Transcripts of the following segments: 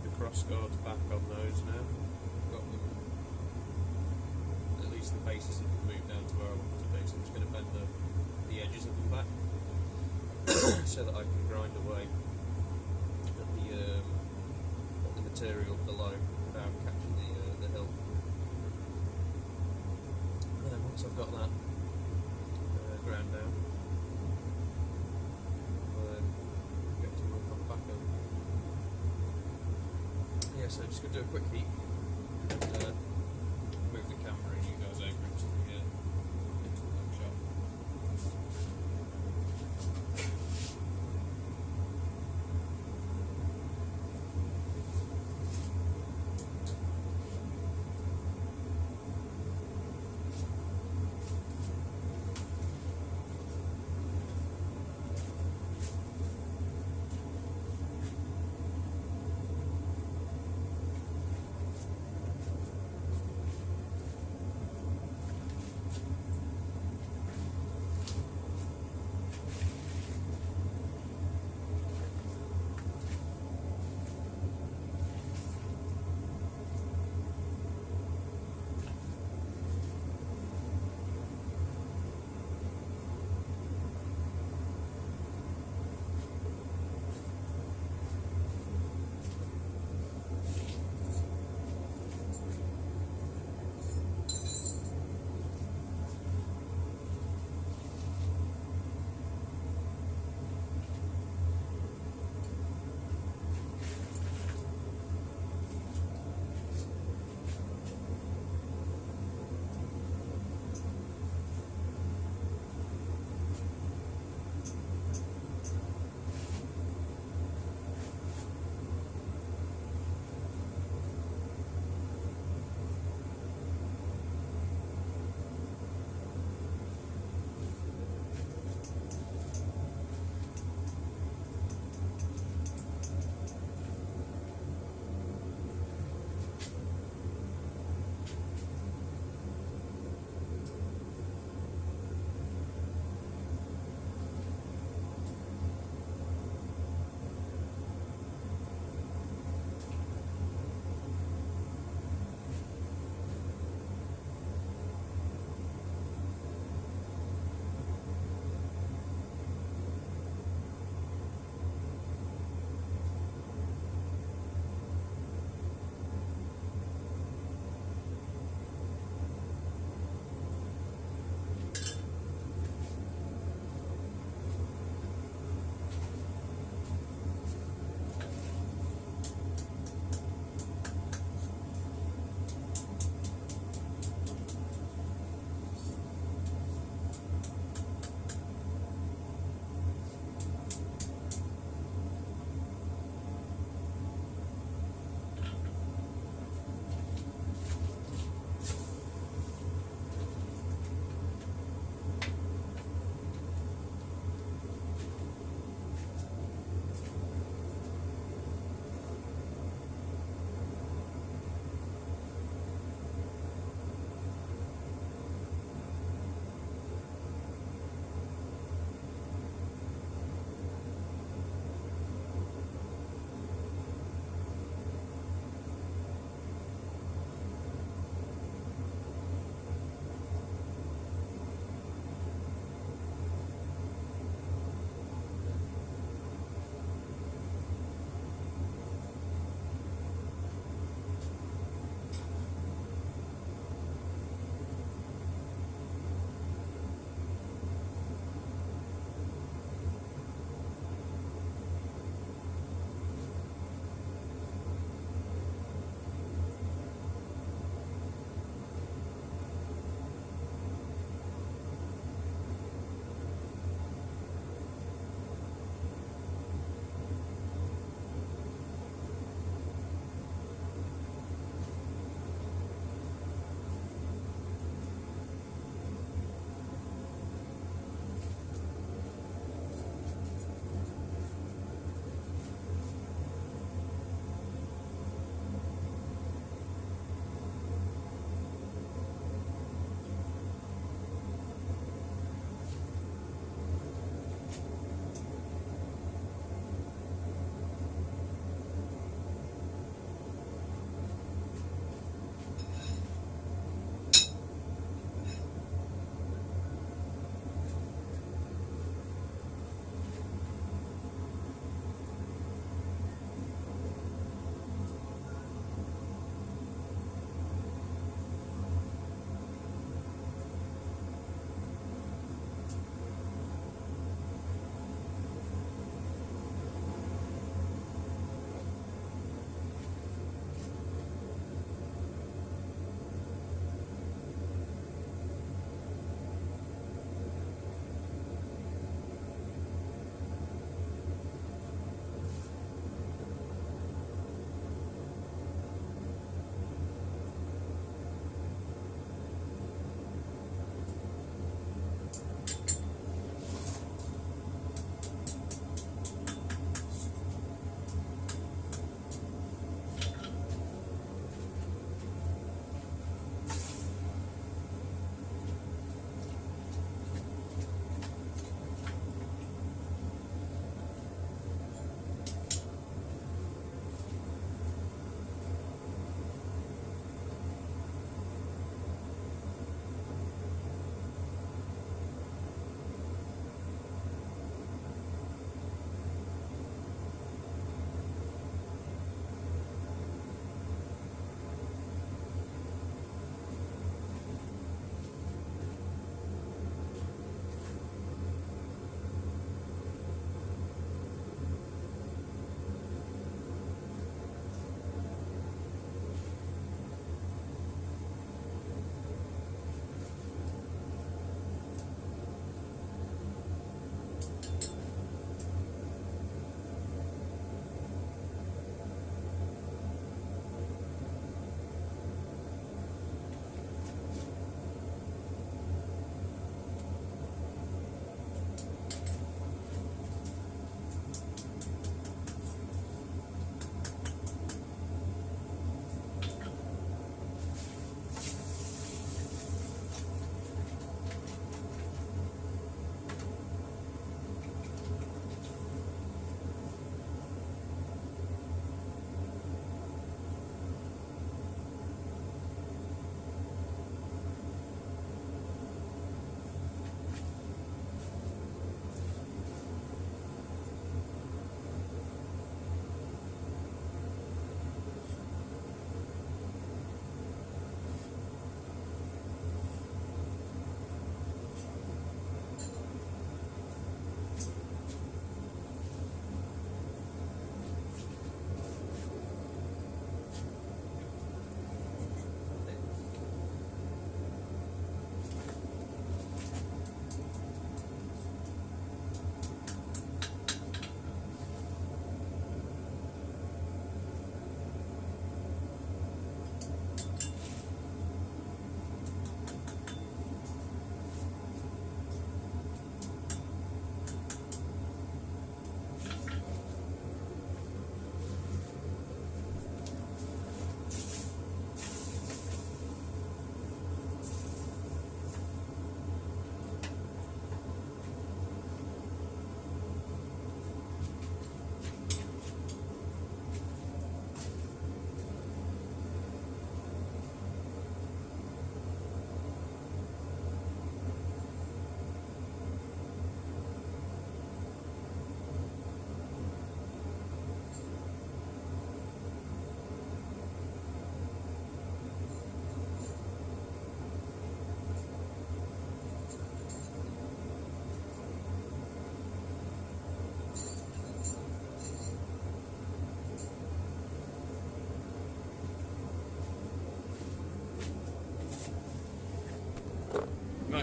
the cross guards back on those now. Got them, at least the bases have been moved down to where I want them to be, so I'm just going to bend the edges of them back so that I can grind away at the material below without catching the hill. And then once I've got that ground down, get to work on back up. Yeah, so just going to do a quick heat and move the camera and you guys over into the workshop.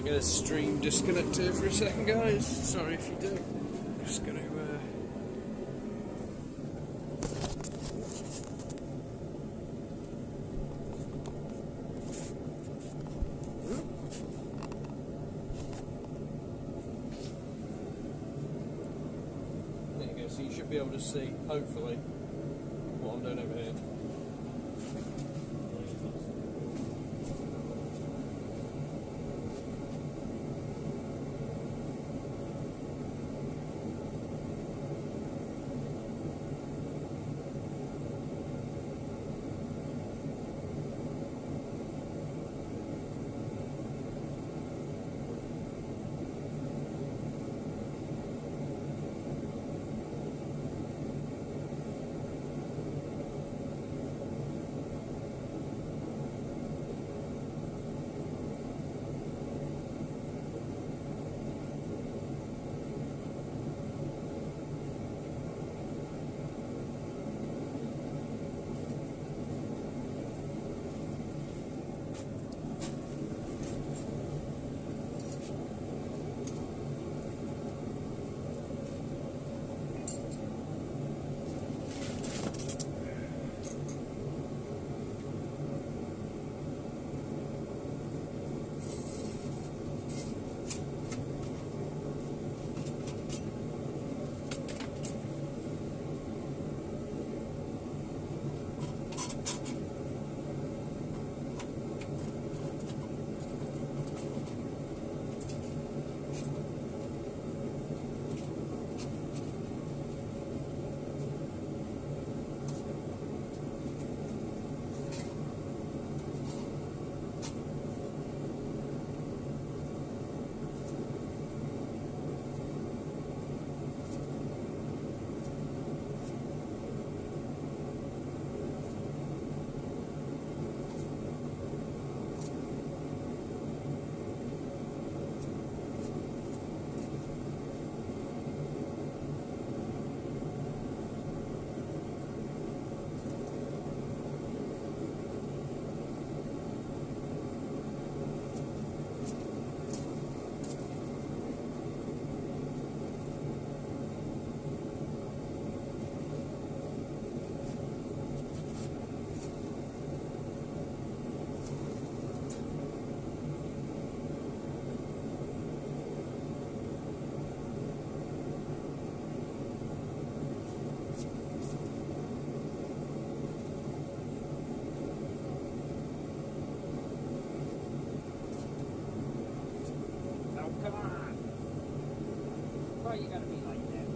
might get a stream disconnect here for a second, guys. Sorry if you do. Just going to. There you go. So you should be able to see, hopefully, what I'm doing over here. You gotta be like that.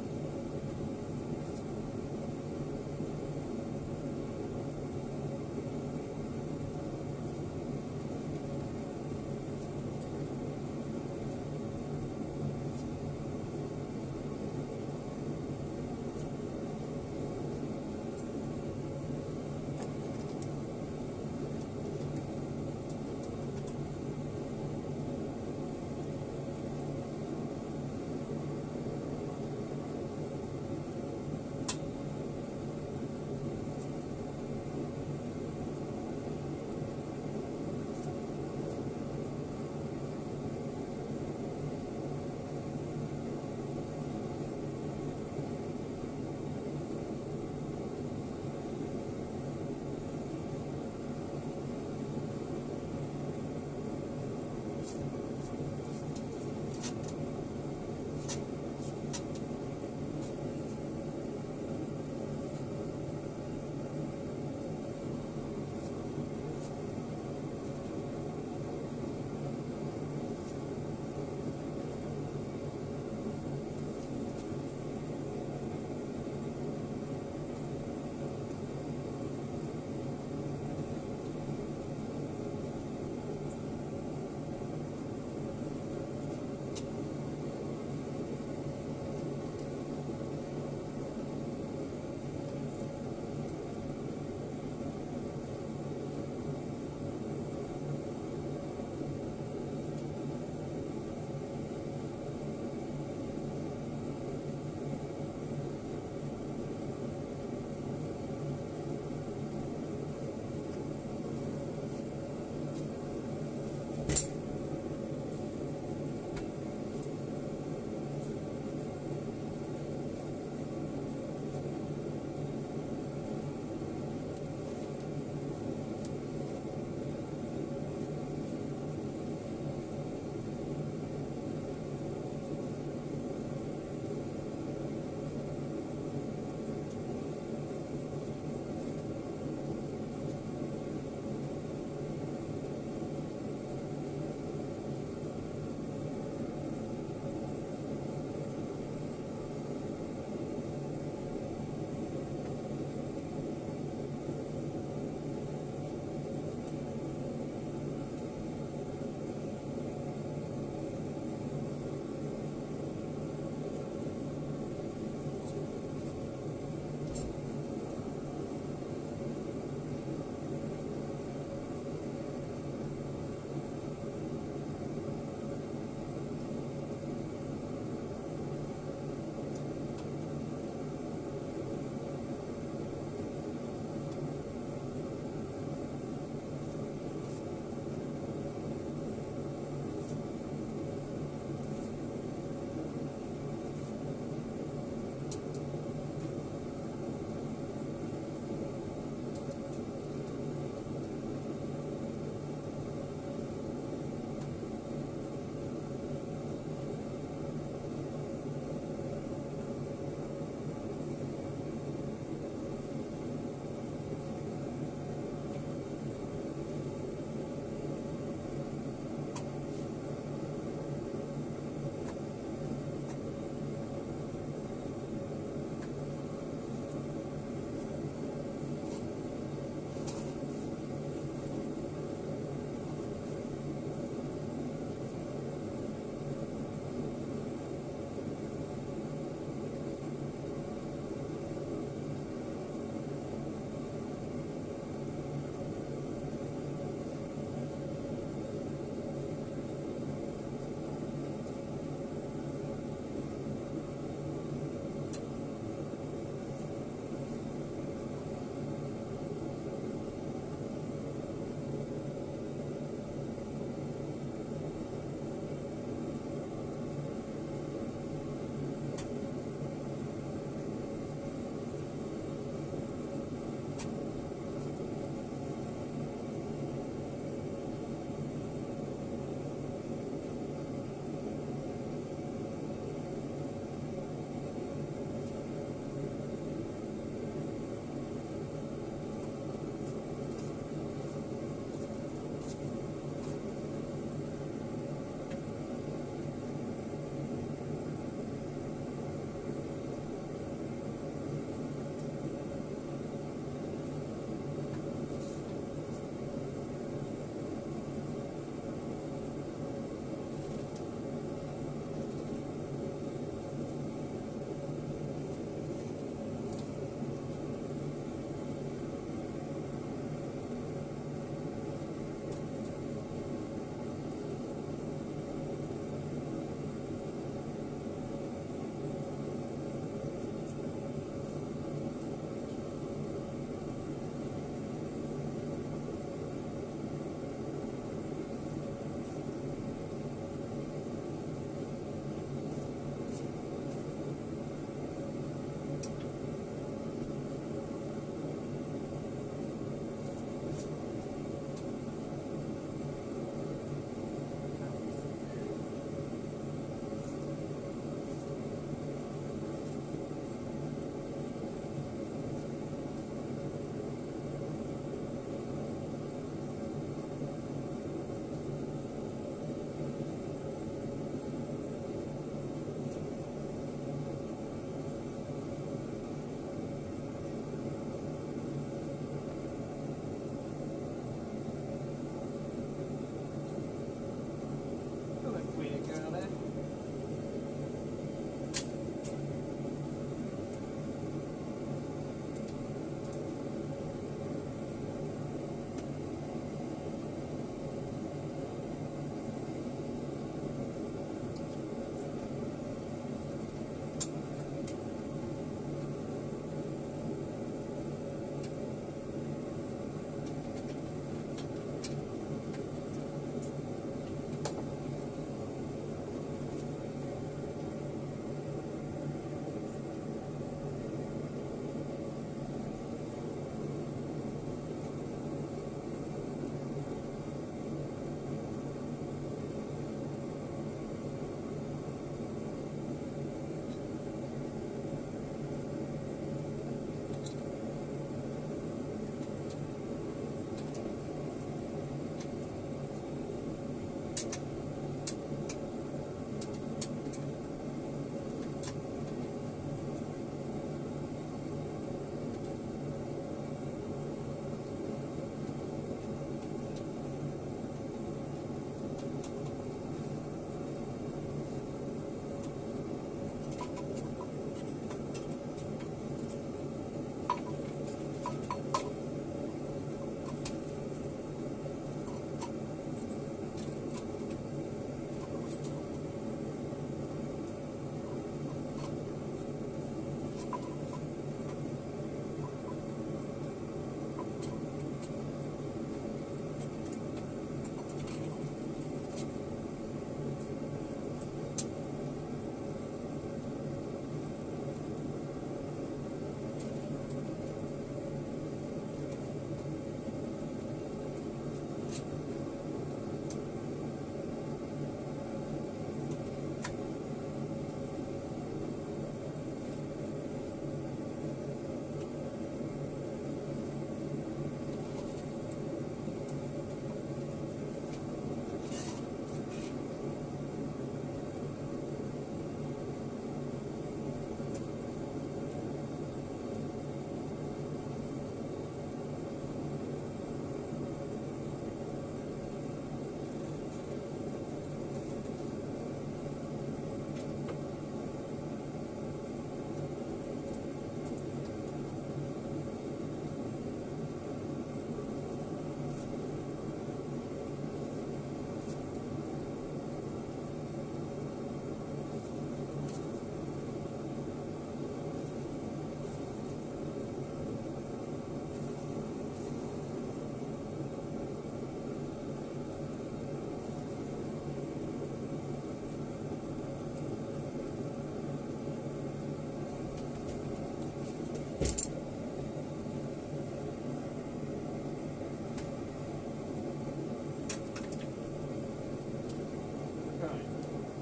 Right.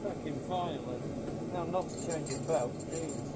Fucking finally. Now not to change your belt, jeez.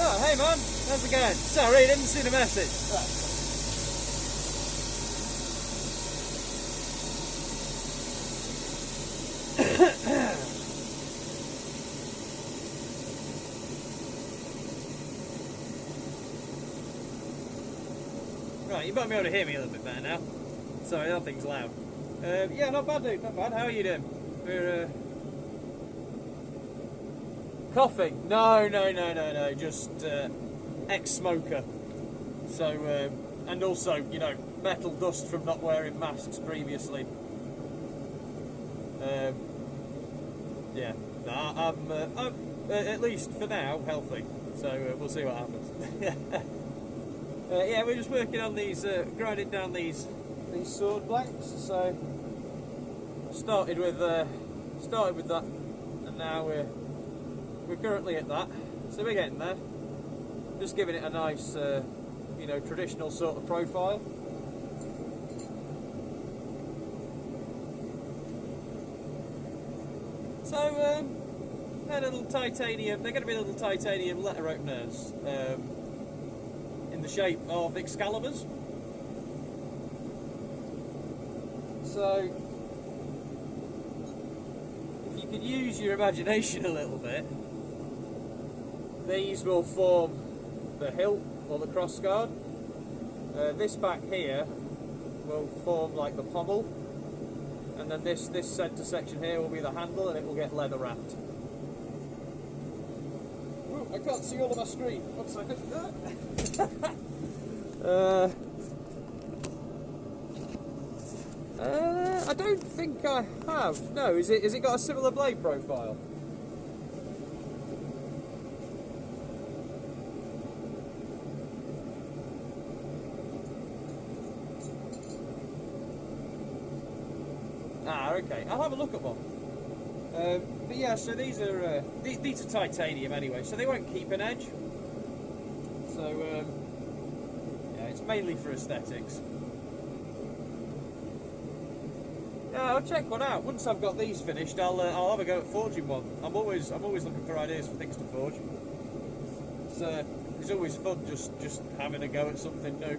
Oh, hey man, how's it going? Sorry, didn't see the message. Right, you might be able to hear me a little bit better now. Sorry, that thing's loud. Yeah, not bad, dude, not bad. How are you doing? We're, coughing? No, just ex-smoker. So, and also, you know, metal dust from not wearing masks previously. Yeah, no, I'm at least for now healthy. So we'll see what happens. Yeah, we're just working on these, grinding down these sword blanks. So started with that, and now we're currently at that. So we're getting there. Just giving it a nice, you know, traditional sort of profile. So they're little titanium. They're going to be little titanium letter openers. In the shape of Excaliburs. So, if you could use your imagination a little bit, these will form the hilt or the crossguard. This back here will form like the pommel, and then this centre section here will be the handle, and it will get leather wrapped. Ooh, I can't see all of my screen. 1 second. I don't think I have. No, is it got a similar blade profile? Ah, okay. I'll have a look at one. But yeah, so these are titanium anyway, so they won't keep an edge. So yeah, it's mainly for aesthetics. Yeah, I'll check one out. Once I've got these finished, I'll have a go at forging one. I'm always looking for ideas for things to forge. It's always fun just having a go at something new.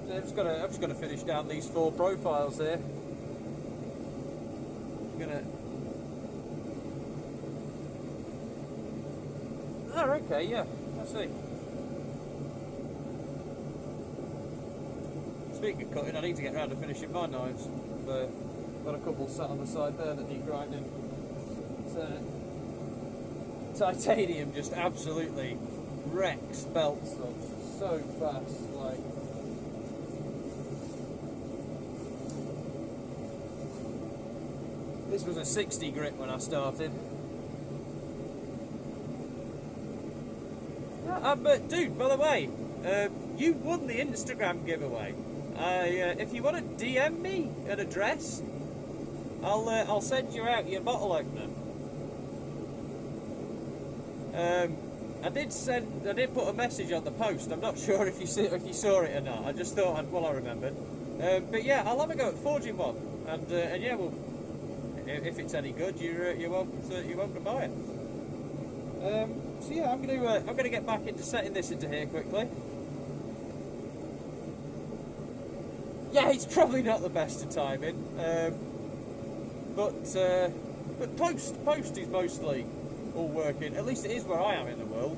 So I've just got to finish down these 4 profiles here. I'm gonna. Oh, okay, yeah, I see. Speaking of cutting, I need to get round to finishing my knives. I've got a couple sat on the side there that need grinding. So, titanium just absolutely wrecks belts up so fast. Like, this was a 60 grit when I started. But dude, by the way, you won the Instagram giveaway. If you want to DM me an address, I'll send you out your bottle opener. I did put a message on the post. I'm not sure if you saw it or not. I just thought I remembered. But yeah, I'll have a go at forging one, and yeah, well, if it's any good, you're welcome to buy it. So yeah, I'm gonna get back into setting this into here quickly. Yeah, it's probably not the best of timing, but post is mostly all working. At least it is where I am in the world.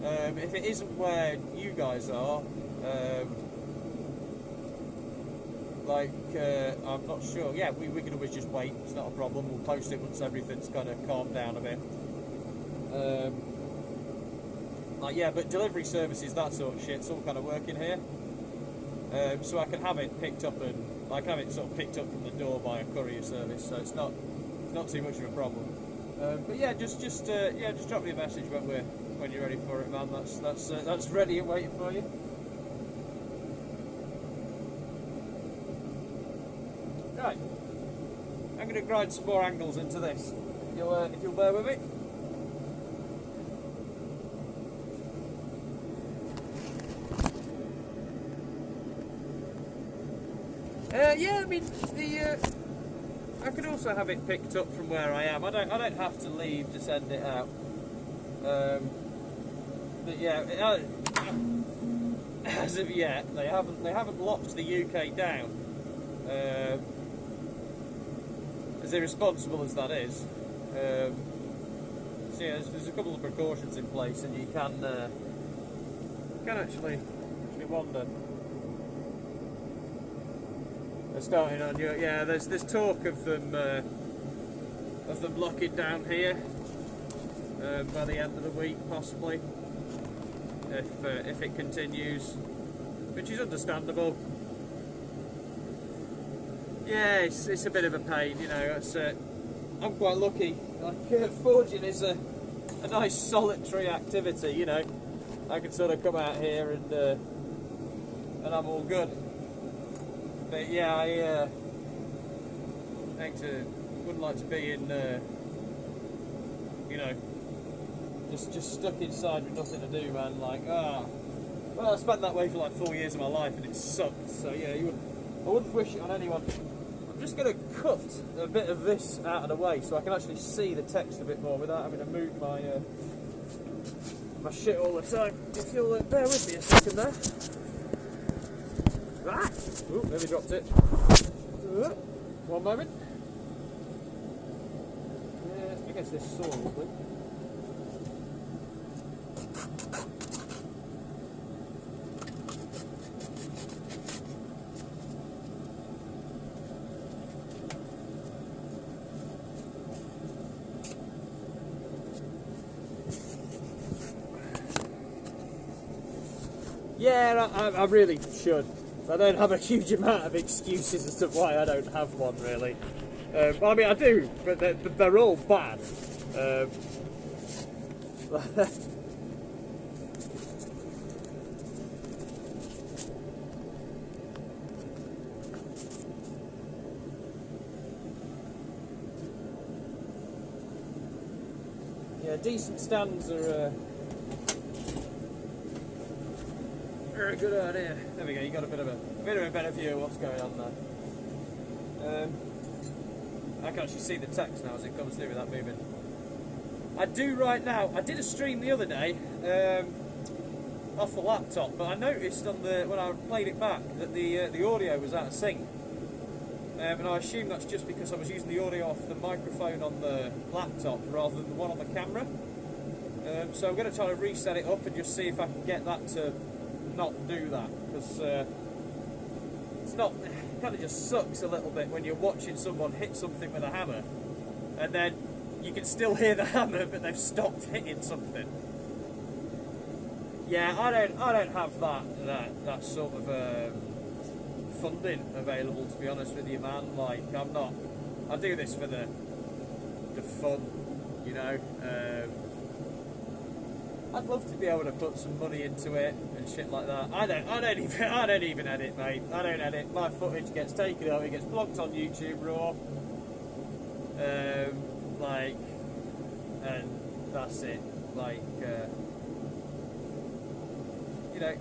If it isn't where you guys are, I'm not sure. Yeah, we can always just wait. It's not a problem. We'll post it once everything's kind of calmed down a bit. Yeah, but delivery services, that sort of shit's all kind of working here. So I can have it picked up sort of picked up from the door by a courier service. So it's not too much of a problem. But yeah, just drop me a message when you're ready for it, man. That's ready and waiting for you. Right, I'm going to grind some more angles into this. If you'll bear with me. Yeah, I mean, could also have it picked up from where I am. I don't have to leave to send it out. But yeah, as of yet, they haven't locked the UK down. As irresponsible as that is. So yeah, there's a couple of precautions in place, and you can actually wander. They're starting on you. Yeah, there's talk of them locking down here by the end of the week, possibly, if it continues, which is understandable. Yeah, it's a bit of a pain, you know. I'm quite lucky. Like, forging is a nice solitary activity, you know. I can sort of come out here and I'm all good. But yeah, I wouldn't like to be in, you know, just stuck inside with nothing to do, man. Like, well, I spent that way for like 4 years of my life, and it sucked. So yeah, I wouldn't wish it on anyone. I'm just going to cut a bit of this out of the way so I can actually see the text a bit more without having to move my my shit all the time. If you'll bear with me a second there. Ah! Ooh, nearly dropped it. One moment. I guess this saw will be. Yeah, I really should. I don't have a huge amount of excuses as to why I don't have one, really. Well, I mean, I do, but they're all bad. Yeah, decent stands are a good idea. There we go. You got a bit of a better view of what's going on there. I can actually see the text now as it comes through without moving. I do right now. I did a stream the other day off the laptop, but I noticed when I played it back that the audio was out of sync, and I assume that's just because I was using the audio off the microphone on the laptop rather than the one on the camera. So I'm going to try to reset it up and just see if I can get that to not do that, because it's not. It kind of just sucks a little bit when you're watching someone hit something with a hammer, and then you can still hear the hammer, but they've stopped hitting something. Yeah, I don't have that sort of funding available, to be honest with you, man. Like, I do this for the fun, you know. I'd love to be able to put some money into it and shit like that. I don't even edit, mate. I don't edit. My footage gets taken out. It gets blocked on YouTube Raw. And that's it. Like, you know,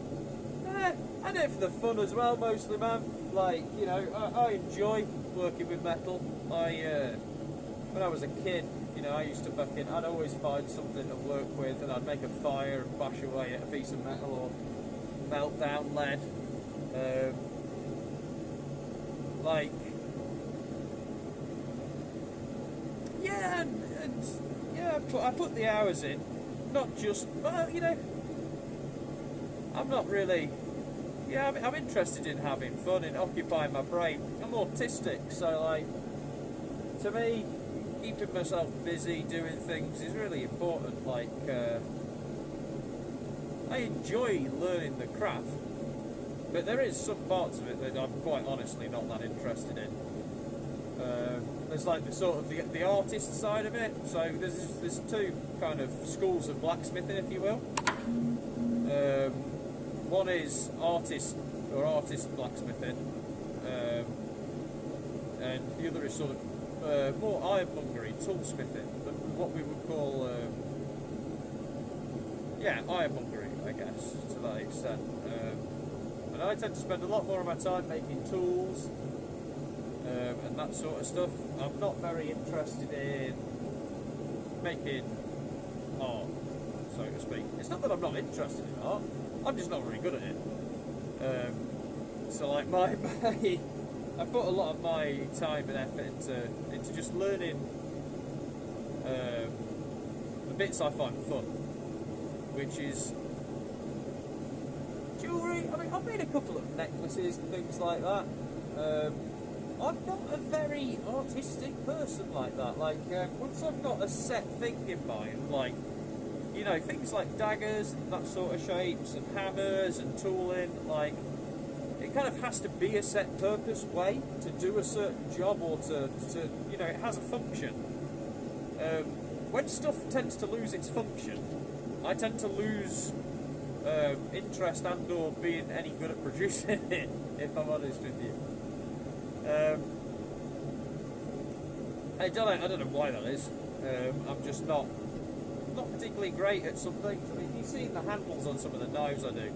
I do it for the fun as well, mostly, man. Like, you know, I enjoy working with metal. When I was a kid, you know, I used to I'd always find something to work with, and I'd make a fire and bash away at a piece of metal or melt down lead. Yeah, and yeah, I put the hours in, not just, well, you know, I'm not really, yeah, I'm interested in having fun and occupying my brain. I'm autistic, so, like, to me, keeping myself busy doing things is really important. Like, I enjoy learning the craft, but there is some parts of it that I'm quite honestly not that interested in. There's like the sort of the artist side of it. So there's two kind of schools of blacksmithing, if you will. One is artist blacksmithing, and the other is sort of more ironmongery, toolsmithing, but what we would call ironmongery, I guess, to that extent. And I tend to spend a lot more of my time making tools and that sort of stuff. I'm not very interested in making art, so to speak. It's not that I'm not interested in art, I'm just not very good at it. So like I put a lot of my time and effort into just learning the bits I find fun, which is jewellery. I mean, I've made a couple of necklaces and things like that. I'm not a very artistic person like that. Like, once I've got a set thing in mind, like, you know, things like daggers and that sort of shapes, and hammers and tooling, like, it kind of has to be a set purpose way to do a certain job, or to you know, it has a function. When stuff tends to lose its function, I tend to lose interest and or being any good at producing it, if I'm honest with you. I don't know why that is. I'm just not particularly great at some things. I mean, you've seen the handles on some of the knives I do.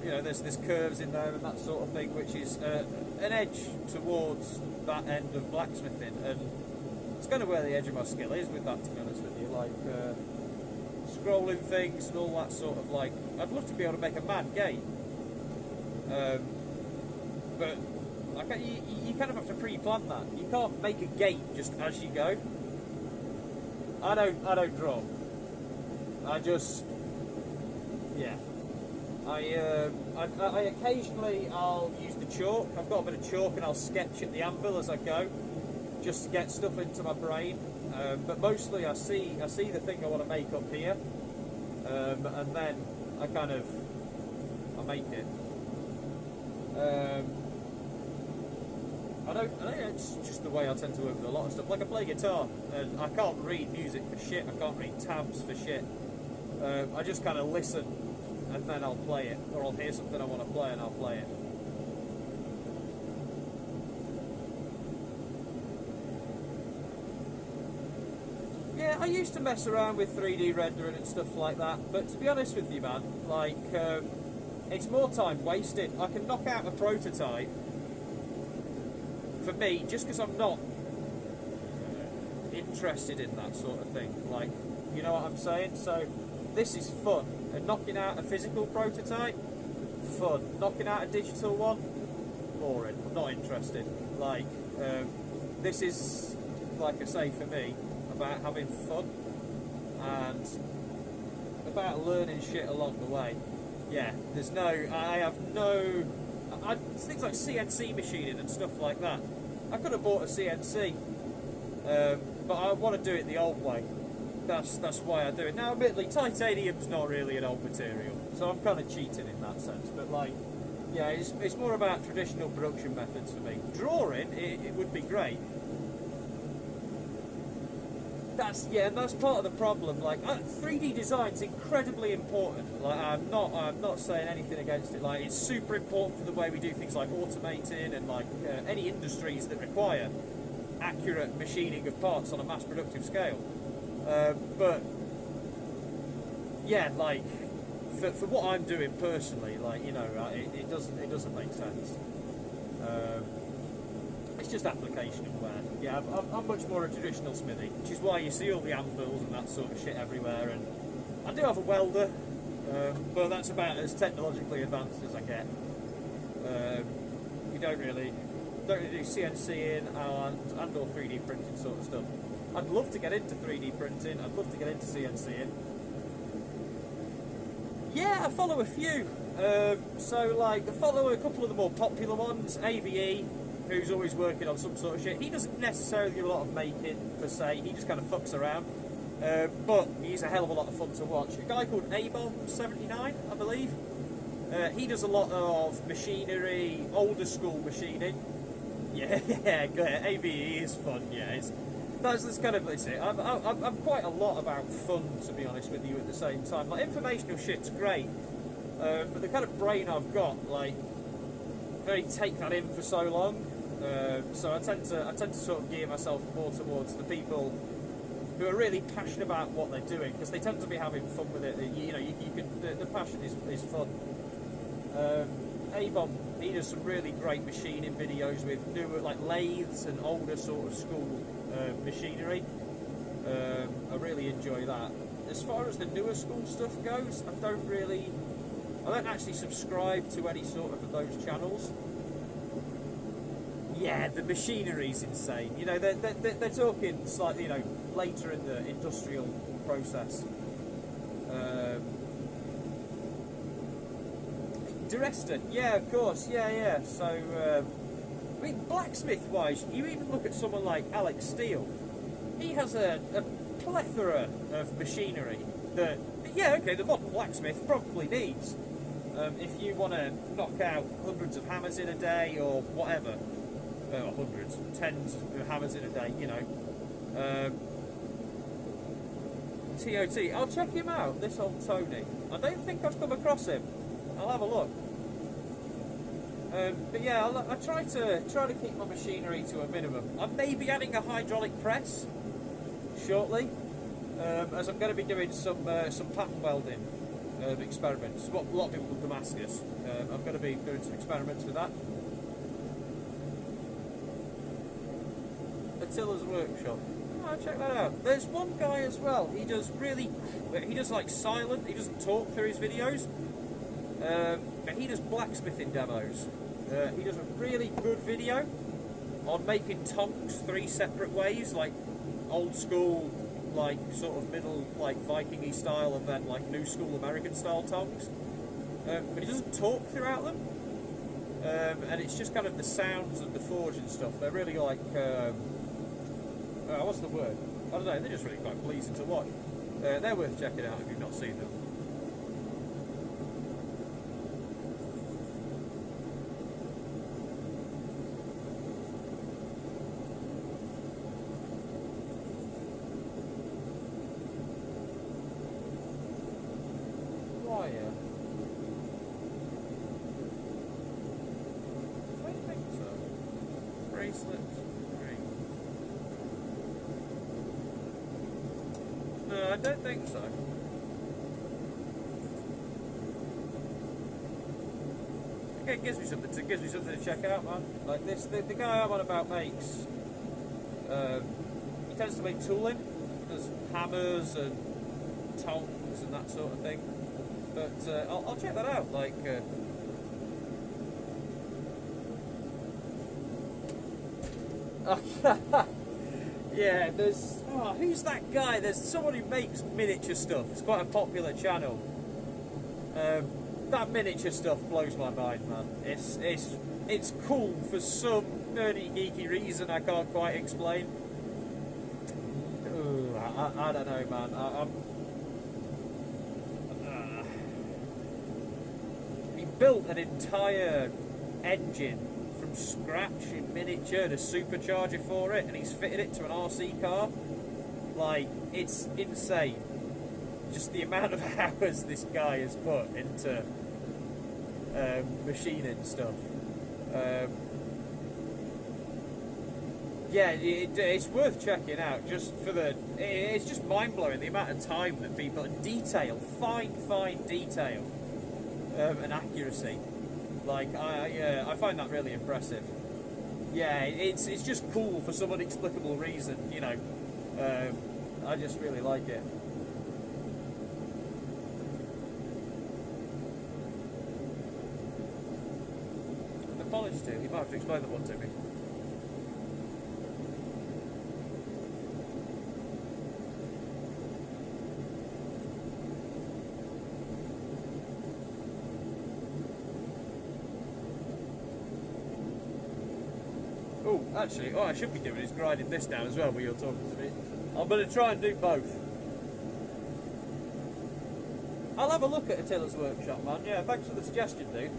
You know, there's curves in there and that sort of thing, which is an edge towards that end of blacksmithing, and it's kind of where the edge of my skill is with that, to be honest with you. Like scrolling things and all that sort of, like, I'd love to be able to make a mad gate, but you kind of have to pre-plan that. You can't make a gate just as you go. I don't draw. I just, yeah. I occasionally I'll use the chalk. I've got a bit of chalk and I'll sketch at the anvil as I go, just to get stuff into my brain. But mostly I see the thing I want to make up here, and then I make it. I don't. It's just the way I tend to work with a lot of stuff. Like, I play guitar, and I can't read music for shit. I can't read tabs for shit. I just kind of listen, and then I'll play it, or I'll hear something I want to play, and I'll play it. Yeah, I used to mess around with 3D rendering and stuff like that, but to be honest with you, man, like, it's more time wasted. I can knock out a prototype, for me, just because I'm not interested in that sort of thing. Like, you know what I'm saying? So, this is fun. And knocking out a physical prototype, fun. Knocking out a digital one, boring. I'm not interested. Like, this is, like I say, for me, about having fun and about learning shit along the way. Yeah, I have no, things like CNC machining and stuff like that. I could have bought a CNC, but I want to do it the old way. That's why I do it. Now, admittedly, titanium's not really an old material, so I'm kind of cheating in that sense. But, like, yeah, it's more about traditional production methods for me. Drawing, it would be great. That's part of the problem. Like, 3D design's incredibly important. Like, I'm not saying anything against it. Like, it's super important for the way we do things like automating and, like, any industries that require accurate machining of parts on a mass productive scale. But yeah, like, for what I'm doing personally, like, you know, it doesn't make sense. It's just application and wear. Yeah, I'm much more a traditional smithy, which is why you see all the anvils and that sort of shit everywhere. And I do have a welder, but that's about as technologically advanced as I get. You don't really do CNCing and or 3D printing sort of stuff. I'd love to get into 3D printing. I'd love to get into CNCing. Yeah, I follow a few. So, like, I follow a couple of the more popular ones. AVE, who's always working on some sort of shit. He doesn't necessarily do a lot of making, per se. He just kind of fucks around. But he's a hell of a lot of fun to watch. A guy called ABOM79, I believe. He does a lot of machinery, older school machining. Yeah, AVE is fun, yeah. That's kind of, it's it. I'm quite a lot about fun, to be honest with you, at the same time. Like, informational shit's great, but the kind of brain I've got, like, I only take that in for so long. So I tend to sort of gear myself more towards the people who are really passionate about what they're doing, because they tend to be having fun with it. You know, you can, the passion is fun. ABOM, he does some really great machining videos with newer, like lathes and older sort of school machinery. I really enjoy that. As far as the newer school stuff goes, I don't actually subscribe to any sort of those channels. Yeah, the machinery's insane. You know, they're talking slightly, you know, later in the industrial process. Dresden, yeah, of course, yeah. So, I mean, blacksmith-wise, you even look at someone like Alex Steele. He has a plethora of machinery that, yeah, okay, the modern blacksmith probably needs. If you want to knock out hundreds of hammers in a day or whatever, hundreds, tens of hammers in a day, you know. TOT, I'll check him out, this old Tony. I don't think I've come across him. I'll have a look. But yeah, I try to keep my machinery to a minimum. I may be adding a hydraulic press shortly, as I'm going to be doing some pattern welding experiments. What a lot of people call Damascus. I'm going to be doing some experiments with that. Attila's workshop. Oh, check that out. There's one guy as well. He does like silent. He doesn't talk through his videos. But he does blacksmithing demos. He does a really good video on making tongs 3 separate ways, like old school, like sort of middle, like Viking-y style, and then like new school American style tongs. But he doesn't talk throughout them, and it's just kind of the sounds of the forge and stuff. They're really like, what's the word? I don't know. They're just really quite pleasing to watch. They're worth checking out if you've not seen them. No, I don't think so. It gives me something to check out, man. Like this, the guy I'm on about makes. He tends to make tooling. Does hammers and tongs and that sort of thing. But I'll check that out. Like. Yeah, there's... Oh, who's that guy? There's someone who makes miniature stuff. It's quite a popular channel. That miniature stuff blows my mind, man. It's cool for some nerdy, geeky reason I can't quite explain. Ooh, I don't know, man. He built an entire engine from scratch in miniature, and a supercharger for it, and he's fitted it to an RC car. Like, it's insane. Just the amount of hours this guy has put into machining stuff. Yeah, it's worth checking out. Just for it's just mind blowing the amount of time that people and detail, fine detail, and accuracy. Like I find that really impressive. Yeah, it's just cool for some inexplicable reason, you know. I just really like it. The polish too. You might have to explain that one to me. Oh, actually, what I should be doing is grinding this down as well while you're talking to me. I'm going to try and do both. I'll have a look at Attila's workshop, man. Yeah, thanks for the suggestion, dude.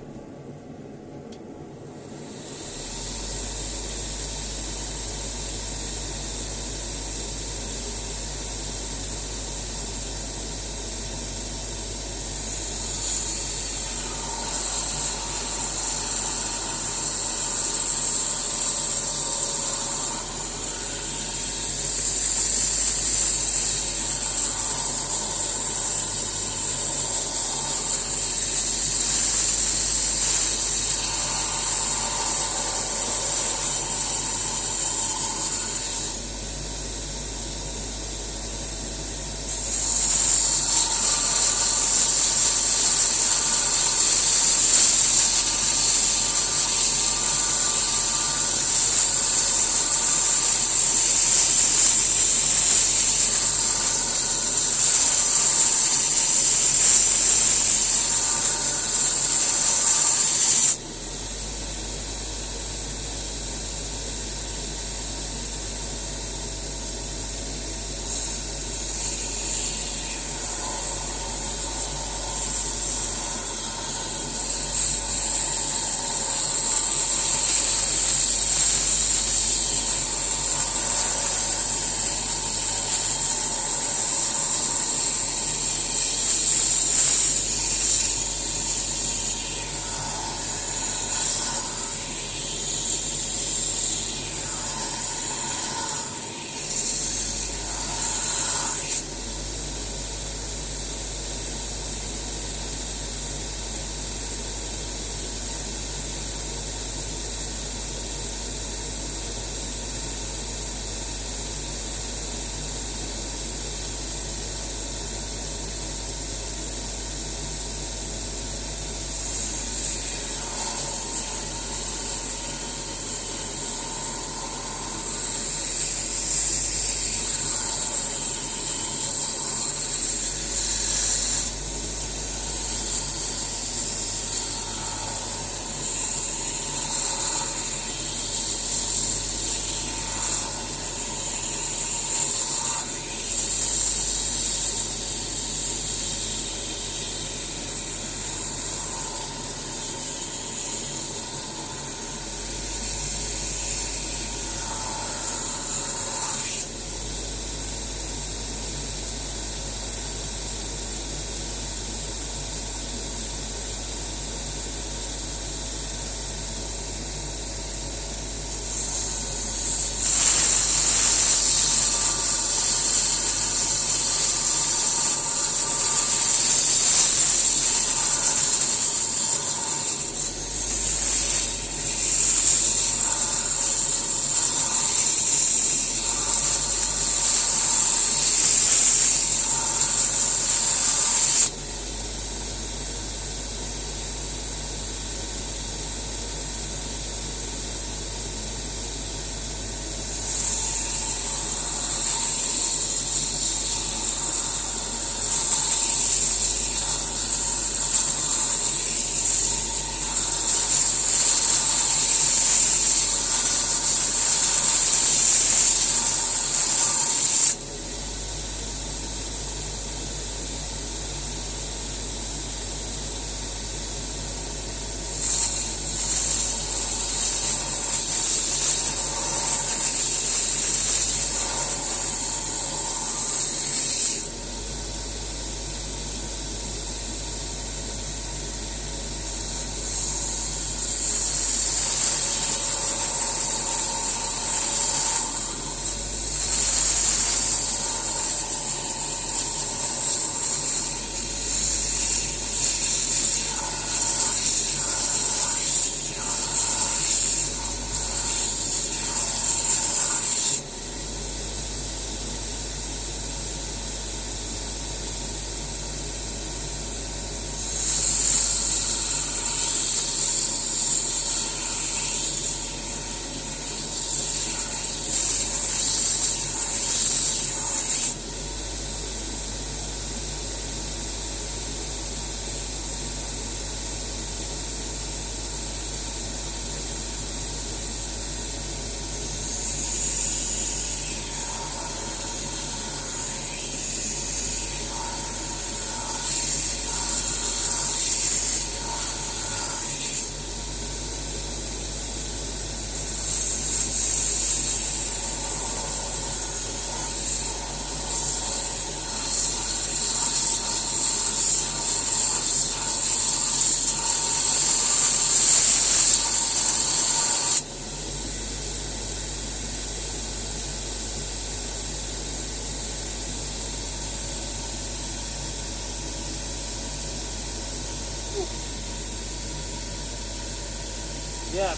Yeah,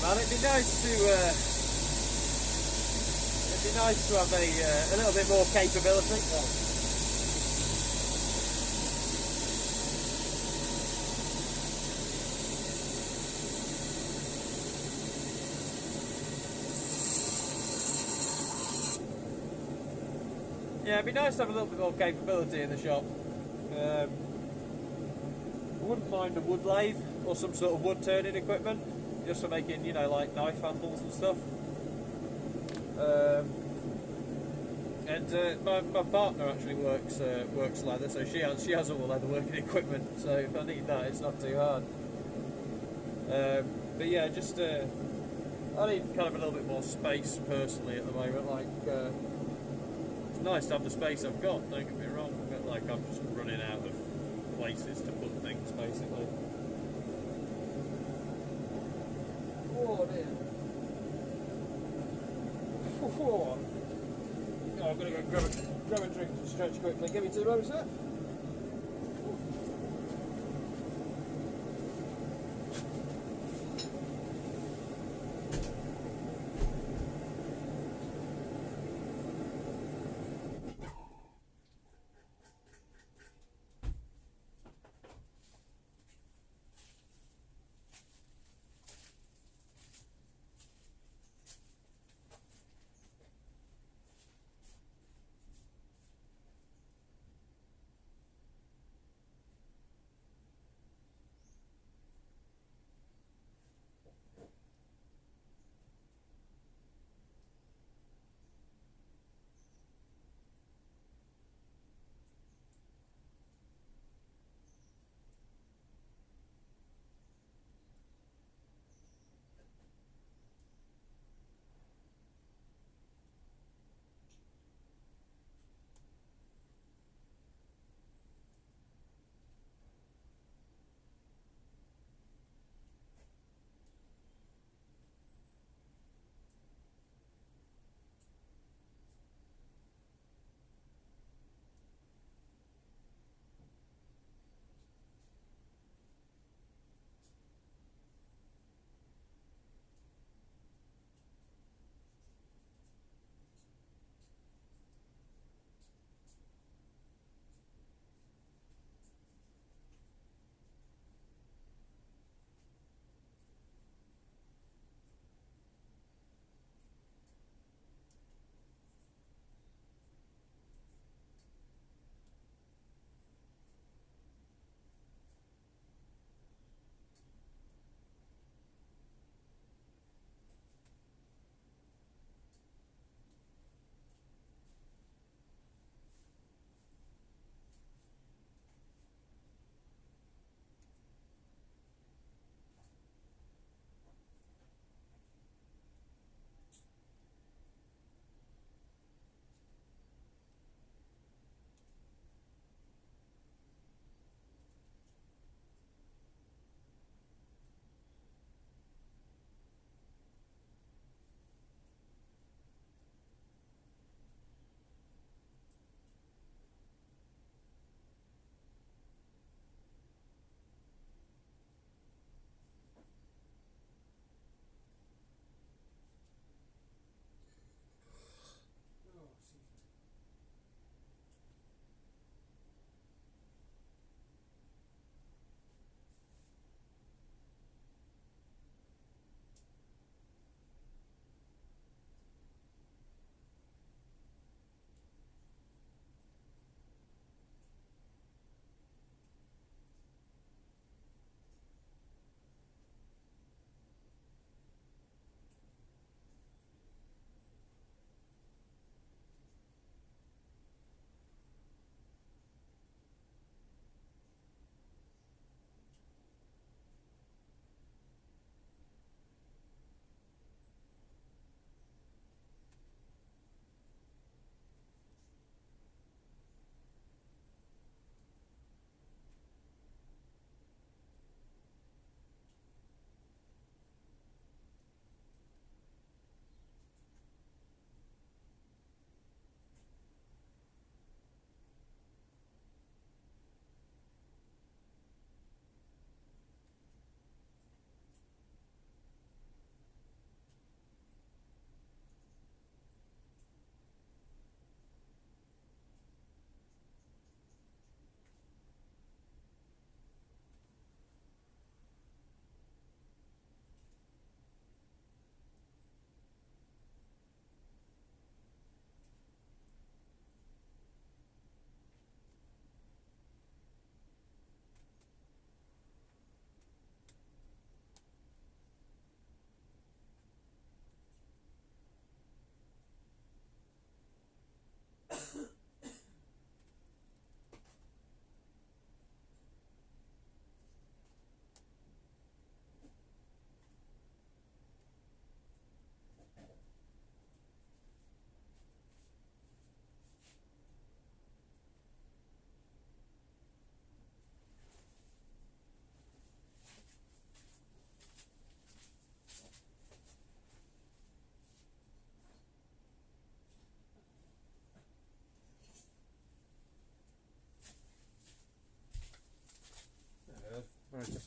man, it'd be nice to have a little bit more capability. Yeah, it'd be nice to have a little bit more capability in the shop. I wouldn't mind a wood lathe or some sort of wood turning equipment, just for making, you know, like knife handles and stuff. My partner actually works leather, so she has all the leather working equipment. So if I need that, it's not too hard. But yeah, just I need kind of a little bit more space personally at the moment. Like it's nice to have the space I've got. Don't get me wrong, but like I'm just running out of places to put things basically. Oh dear. Oh, I'm going to go grab a drink and stretch quickly. Give me 2 moments there.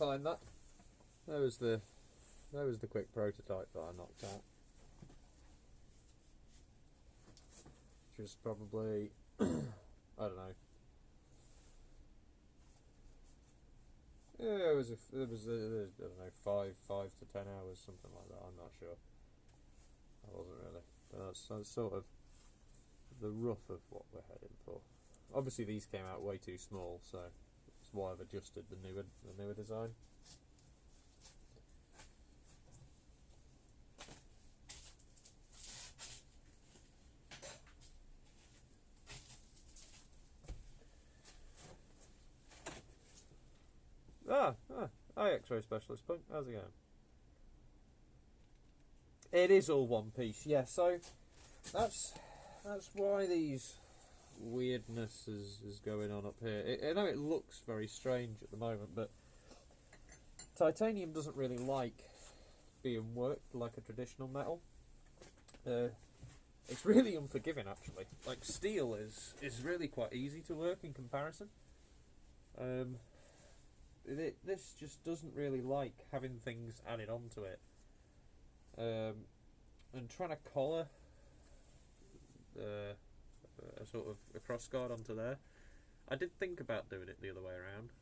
find that. There was the quick prototype that I knocked out. Which was probably I don't know. Yeah, it was I don't know, 5 to 10 hours, something like that. I'm not sure. I wasn't really, but that's sort of the rough of what we're heading for. Obviously, these came out way too small, so that's why I've adjusted the newer design. Hi, X-ray specialist Punk. How's it going? It is all one piece, yeah. So that's why these weirdness is going on up here. I know it looks very strange at the moment, but titanium doesn't really like being worked like a traditional metal. It's really unforgiving, actually. Like, steel is really quite easy to work in comparison. This just doesn't really like having things added onto it. And trying to collar a sort of a cross guard onto there. I did think about doing it the other way around.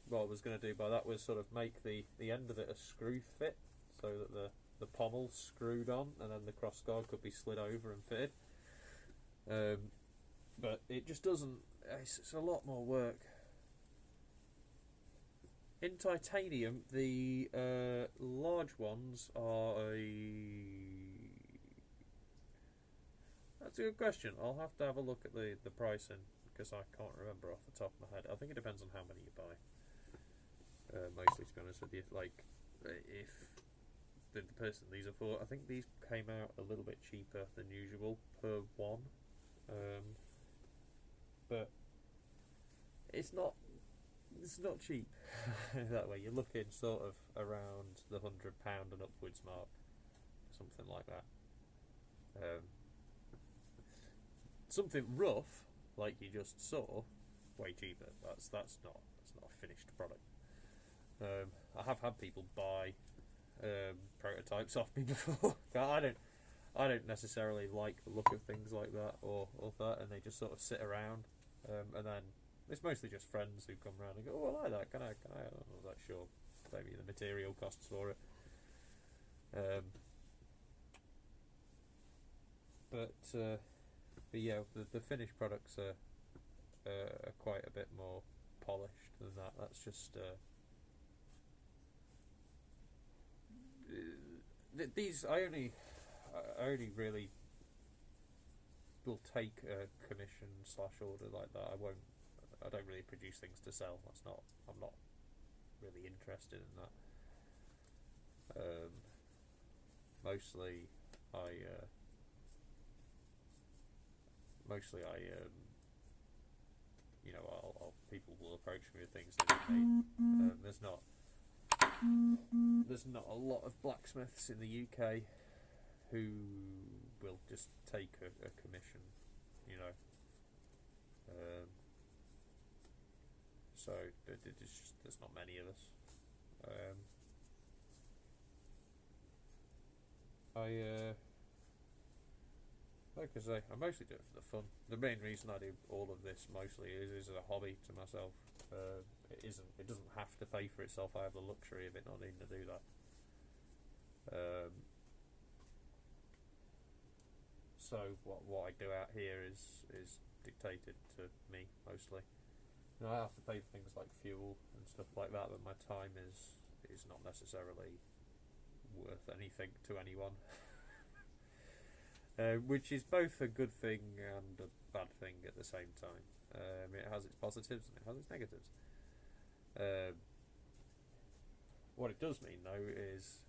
What I was going to do by that was sort of make the end of it a screw fit, so that the pommel's screwed on and then the cross guard could be slid over and fitted. But it just doesn't. It's a lot more work. In titanium, the large ones are That's a good question. I'll have to have a look at the pricing, because I can't remember off the top of my head. I think it depends on how many you buy. Mostly, to be honest with you, like if the person these are for, I think these came out a little bit cheaper than usual per one, but it's not cheap. That way, you're looking sort of around the £100 and upwards mark, something like that. Something rough, like you just saw, way cheaper. That's not a finished product. I have had people buy prototypes off me before. I don't necessarily like the look of things like that or that, and they just sort of sit around, and then it's mostly just friends who come around and go, "Oh, I like that. Can I?" I was like, "Sure." Maybe the material costs for it. But yeah, the finished products are quite a bit more polished than that. That's just these. I only really will take a commission / order like that. I don't really produce things to sell. I'm not really interested in that. Mostly I people will approach me with things they need made. There's not a lot of blacksmiths in the UK who will just take a commission, you know. So there's not many of us. Like I say, I mostly do it for the fun. The main reason I do all of this mostly is a hobby to myself. It doesn't have to pay for itself. I have the luxury of it not needing to do that. So what I do out here is dictated to me mostly. You know, I have to pay for things like fuel and stuff like that, but my time is not necessarily worth anything to anyone. Which is both a good thing and a bad thing at the same time. It has its positives and it has its negatives. What it does mean, though, is...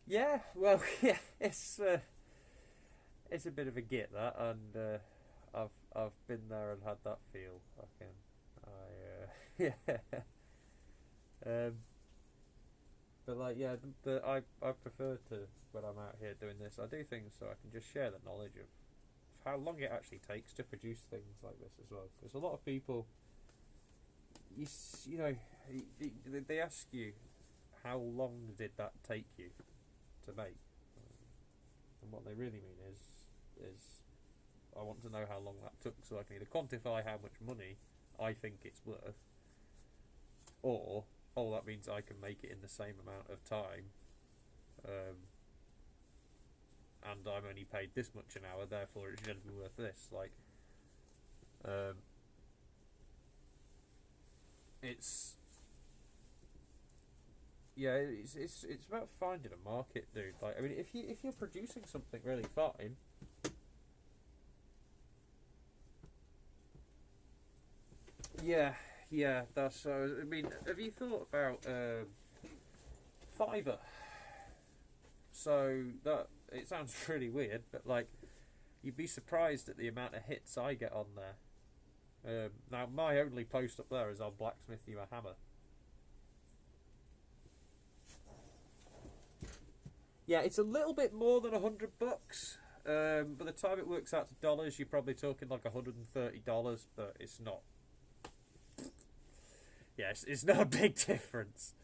Yeah, well, yeah, it's a bit of a git, that, and I've been there and had that feel. Yeah. But like, yeah, I prefer to, when I'm out here doing this, I do things so I can just share the knowledge of how long it actually takes to produce things like this as well. Because a lot of people, you know, they ask you, how long did that take you to make? And what they really mean is I want to know how long that took, so I can either quantify how much money I think it's worth, or that means I can make it in the same amount of time, and I'm only paid this much an hour, therefore it should be worth this. Like, it's about finding a market, dude. Like, I mean, if you're producing something really fine, yeah, that's. I mean, have you thought about Fiverr? So that it sounds really weird, but like, you'd be surprised at the amount of hits I get on there. Now, my only post up there is on Blacksmithing a hammer. Yeah, it's a little bit more than $100. By the time it works out to dollars, you're probably talking like $130, but it's not. Yeah, it's not a big difference.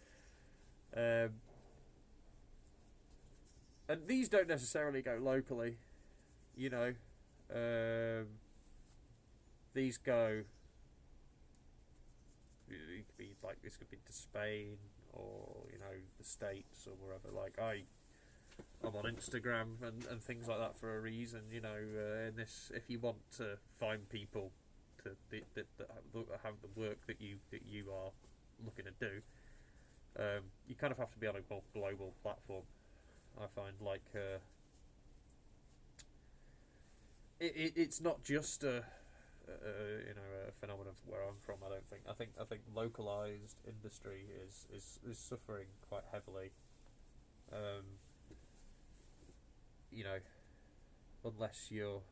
And these don't necessarily go locally, you know. These go. It could be like, this could be to Spain or, you know, the States or wherever. Like, I'm on Instagram and things like that for a reason, you know. And this, if you want to find people that have the work that you are looking to do, you kind of have to be on a global platform. I find, like, it's not just a phenomenon where I'm from. I don't think. I think localized industry is suffering quite heavily. You know, unless you're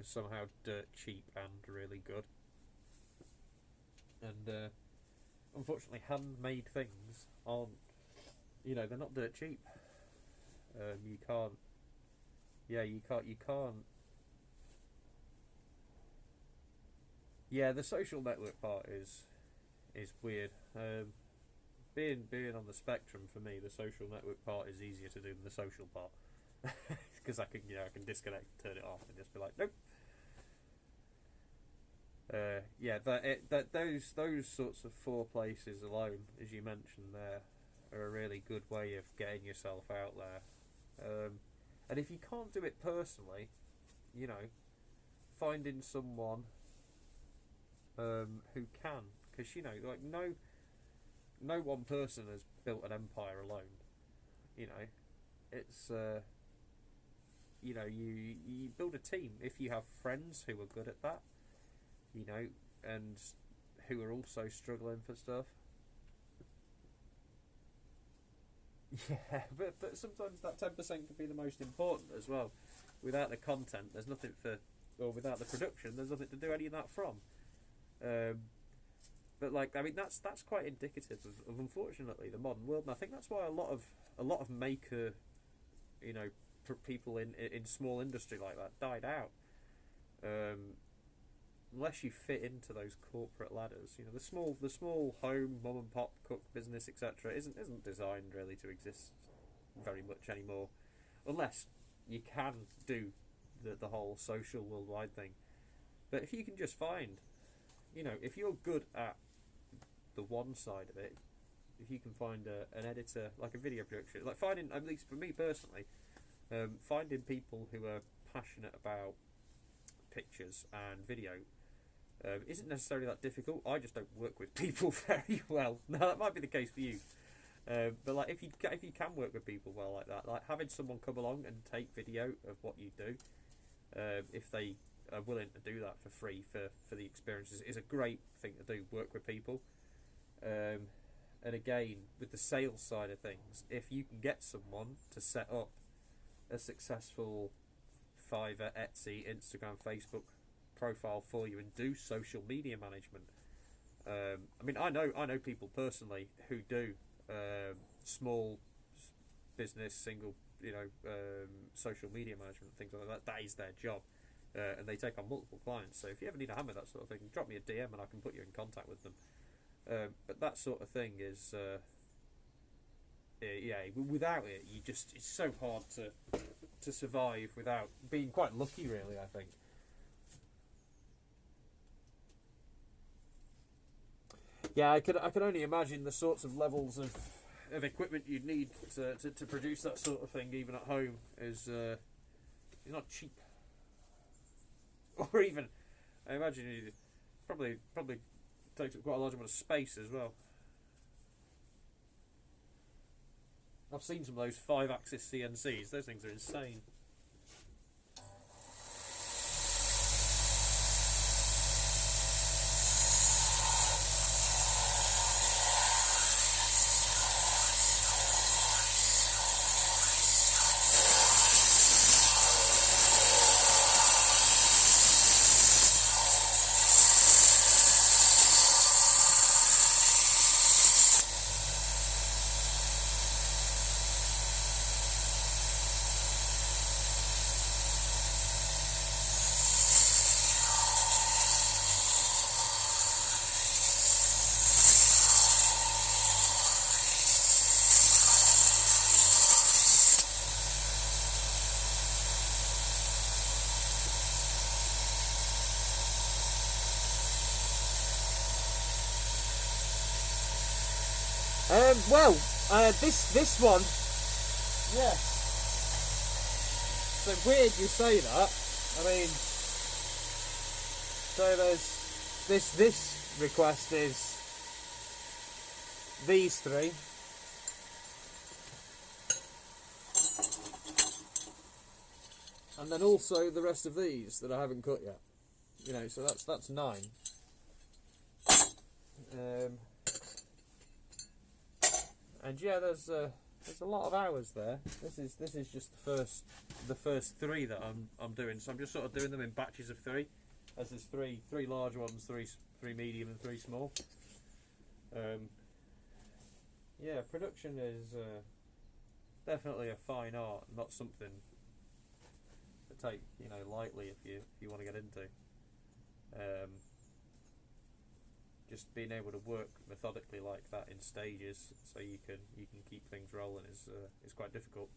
somehow dirt cheap and really good. And unfortunately, handmade things aren't. You know, they're not dirt cheap. You can't. Yeah, you can't. Yeah, the social network part is weird. Being on the spectrum, for me, the social network part is easier to do than the social part, because I can disconnect, turn it off, and just be like, nope. Those sorts of 4 places alone, as you mentioned there, are a really good way of getting yourself out there. And if you can't do it personally, you know, finding someone who can, because, you know, like, no one person has built an empire alone. You know, it's you know, you build a team if you have friends who are good at that, you know, and who are also struggling for stuff. Yeah, but sometimes that 10% can be the most important as well. Without the content, there's nothing or without the production, there's nothing to do any of that from. But, like, I mean, that's quite indicative of unfortunately the modern world, and I think that's why a lot of maker, you know, people in small industry like that died out. Unless you fit into those corporate ladders, you know, the small home mom and pop cook business, etc., isn't designed really to exist very much anymore, unless you can do the whole social worldwide thing. But if you can just find, you know, if you're good at the one side of it, if you can find an editor, like a video production, like finding, at least for me personally, finding people who are passionate about pictures and video isn't necessarily that difficult. I just don't work with people very well. Now, that might be the case for you, but like, if you can work with people well like that, like having someone come along and take video of what you do, if they are willing to do that for free for the experiences, is a great thing to do. Work with people, and again, with the sales side of things, if you can get someone to set up a successful Fiverr, Etsy, Instagram, Facebook profile for you and do social media management. I mean, I know people personally who do small business, single, you know, social media management, things like that. That is their job. and they take on multiple clients. So if you ever need a hammer, that sort of thing, drop me a DM and I can put you in contact with them. But that sort of thing is, without it, it's so hard to survive without being quite lucky, really, I think. Yeah, I could only imagine the sorts of levels of equipment you'd need to produce that sort of thing, even at home, is not cheap. Or even, I imagine it probably takes up quite a large amount of space as well. I've seen some of those 5-axis CNCs. Those things are insane. This one, yes. So weird you say that. I mean, so there's this request is these three. And then also the rest of these that I haven't cut yet. You know, so that's 9. And yeah, there's a lot of hours there. This is just the first 3 that I'm doing. So I'm just sort of doing them in batches of 3, as there's three large ones, three medium, and 3 small. Yeah, production is definitely a fine art, not something to take lightly if you want to get into. Just being able to work methodically like that in stages, so you can keep things rolling, is quite difficult.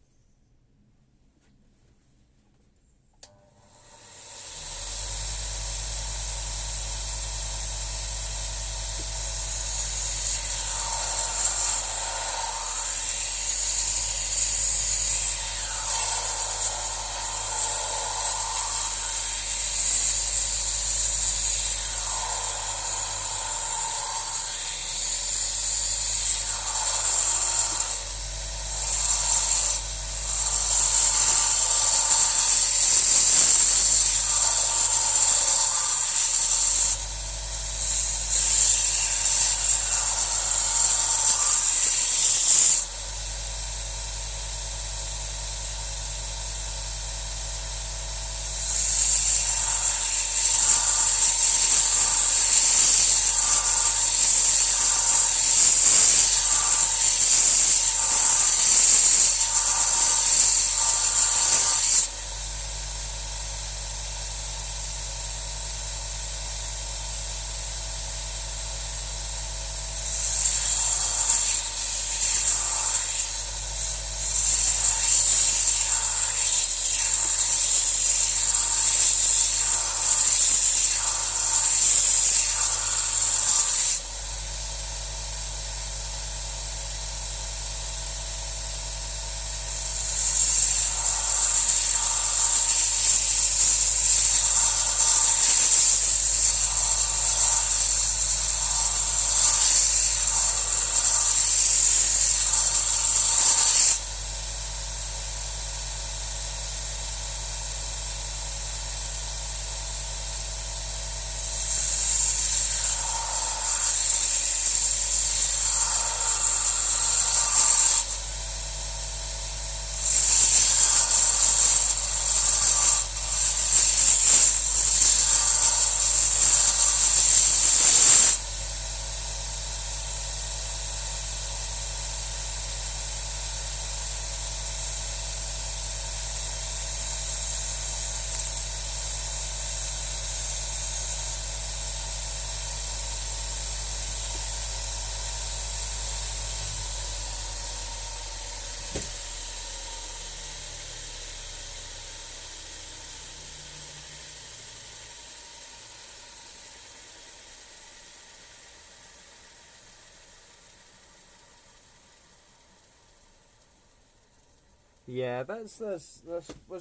Yeah, that's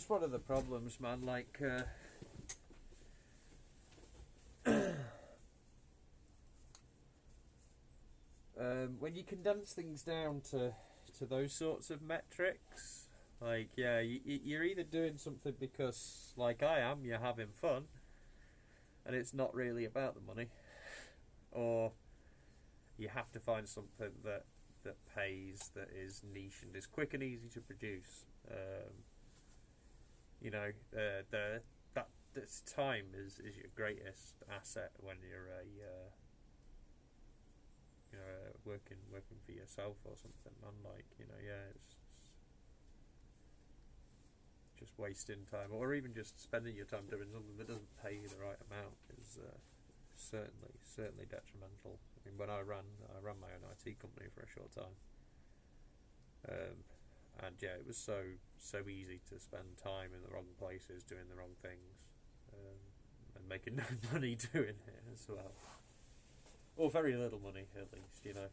one of the problems, man. Like, when you condense things down to those sorts of metrics, like, yeah, you're either doing something because, like I am, you're having fun, and it's not really about the money, or you have to find something that pays, that is niche and is quick and easy to produce. You know, this time is your greatest asset when you're working for yourself or something. Unlike, you know, yeah, it's just wasting time, or even just spending your time doing something that doesn't pay you the right amount is certainly detrimental. I mean, when I ran my own IT company for a short time, and yeah, it was so easy to spend time in the wrong places, doing the wrong things, and making no money doing it as well, or very little money at least, you know.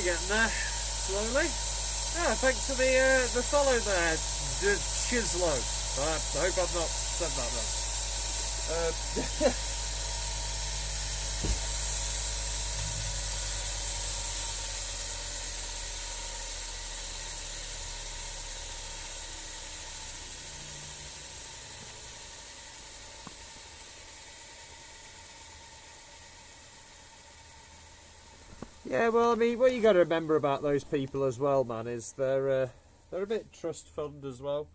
getting there, slowly. Yeah, thanks for the follow there, Chislo. I hope I've not said that wrong. Yeah, well, I mean, what you got to remember about those people as well, man, is they're a bit trust fund as well.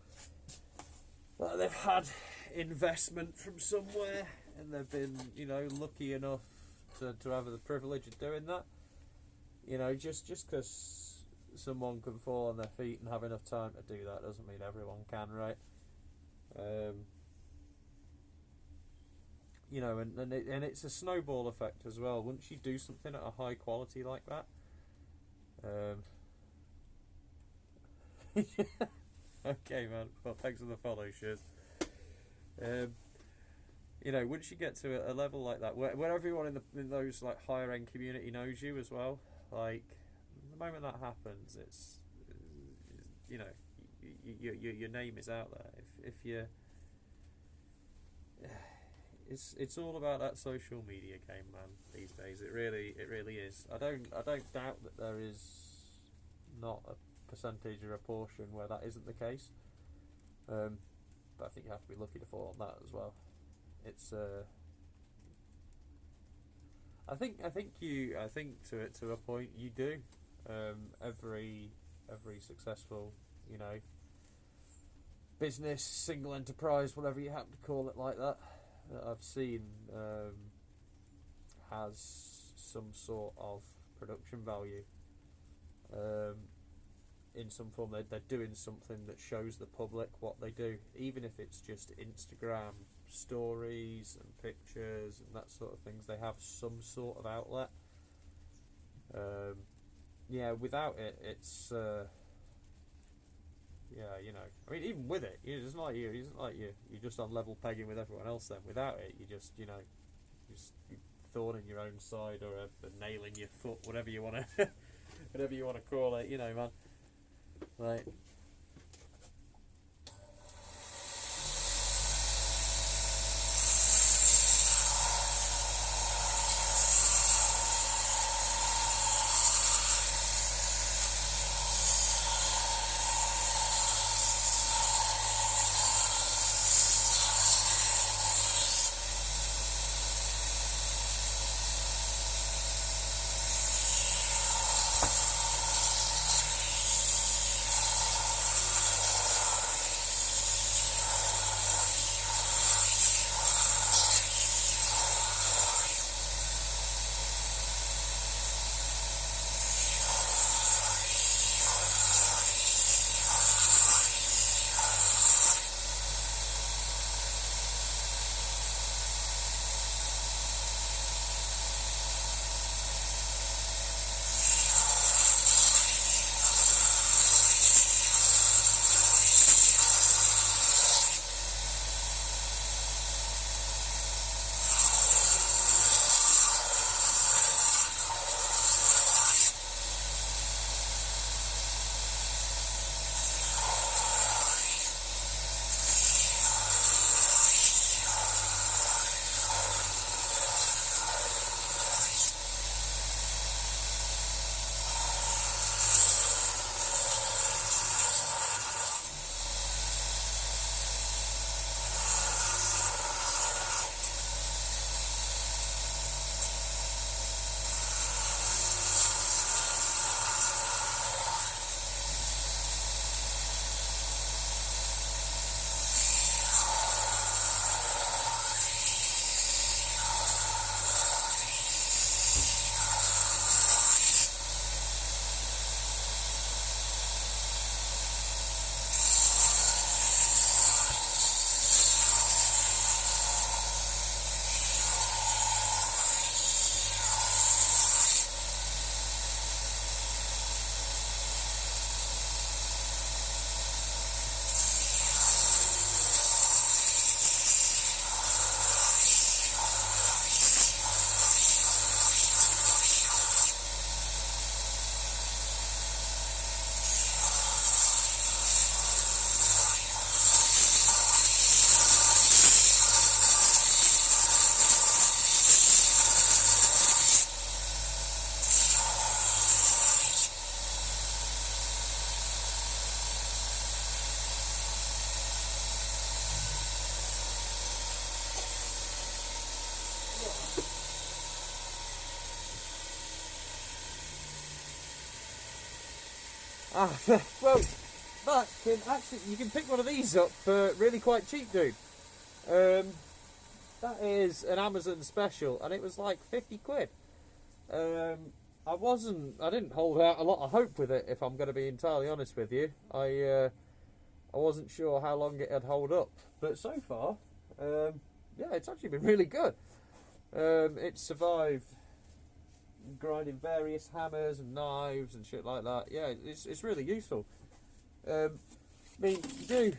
Like they've had investment from somewhere, and they've been, you know, lucky enough to have the privilege of doing that. You know, just because someone can fall on their feet and have enough time to do that doesn't mean everyone can, right? You know, and it's a snowball effect as well. Once you do something at a high quality like that, okay, man. Well, thanks for the follow, Shiz. You know, once you get to a level like that, where everyone in those like higher end community knows you as well, like the moment that happens, it's you know, your name is out there. If you It's all about that social media game, man. These days, it really is. I don't doubt that there is not a percentage or a portion where that isn't the case. But I think you have to be lucky to fall on that as well. It's I think to a point you do. Every successful, you know, business, single enterprise, whatever you happen to call it, like that I've seen has some sort of production value in some form. They're doing something that shows the public what they do, even if it's just Instagram stories and pictures and that sort of things. They have some sort of outlet. Yeah, without it, it's yeah, you know. I mean, even with it, it isn't like you're just on level pegging with everyone else. Then without it, you just, you know, you're thorn in your own side or a nail in your foot, whatever you want to, whatever you want to call it. You know, man. Like. Well, that can actually, you can pick one of these up for really quite cheap, dude. That is an Amazon special, and it was like 50 quid. I didn't hold out a lot of hope with it, if I'm going to be entirely honest with you. I wasn't sure how long it would hold up, but so far, yeah, it's actually been really good. It's survived grinding various hammers and knives and shit like that. Yeah, it's really useful. I mean, you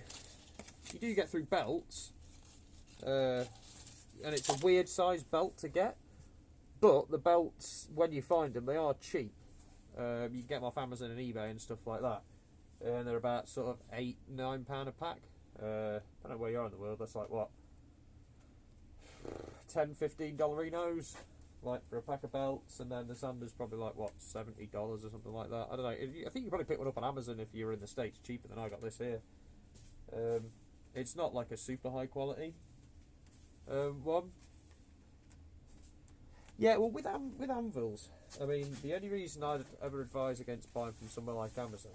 do get through belts, and it's a weird sized belt to get. But the belts, when you find them, they are cheap. You can get them off Amazon and eBay and stuff like that. And they're about sort of £8-9 a pack. I don't know where you are in the world. That's like what, $10-15 $15 like for a pack of belts, and then the sanders probably like what, $70 or something like that. I don't know. I think you probably pick one up on Amazon if you're in the States, cheaper than I got this here. It's not like a super high quality one. Yeah, well, with anvils, I mean, the only reason I'd ever advise against buying from somewhere like Amazon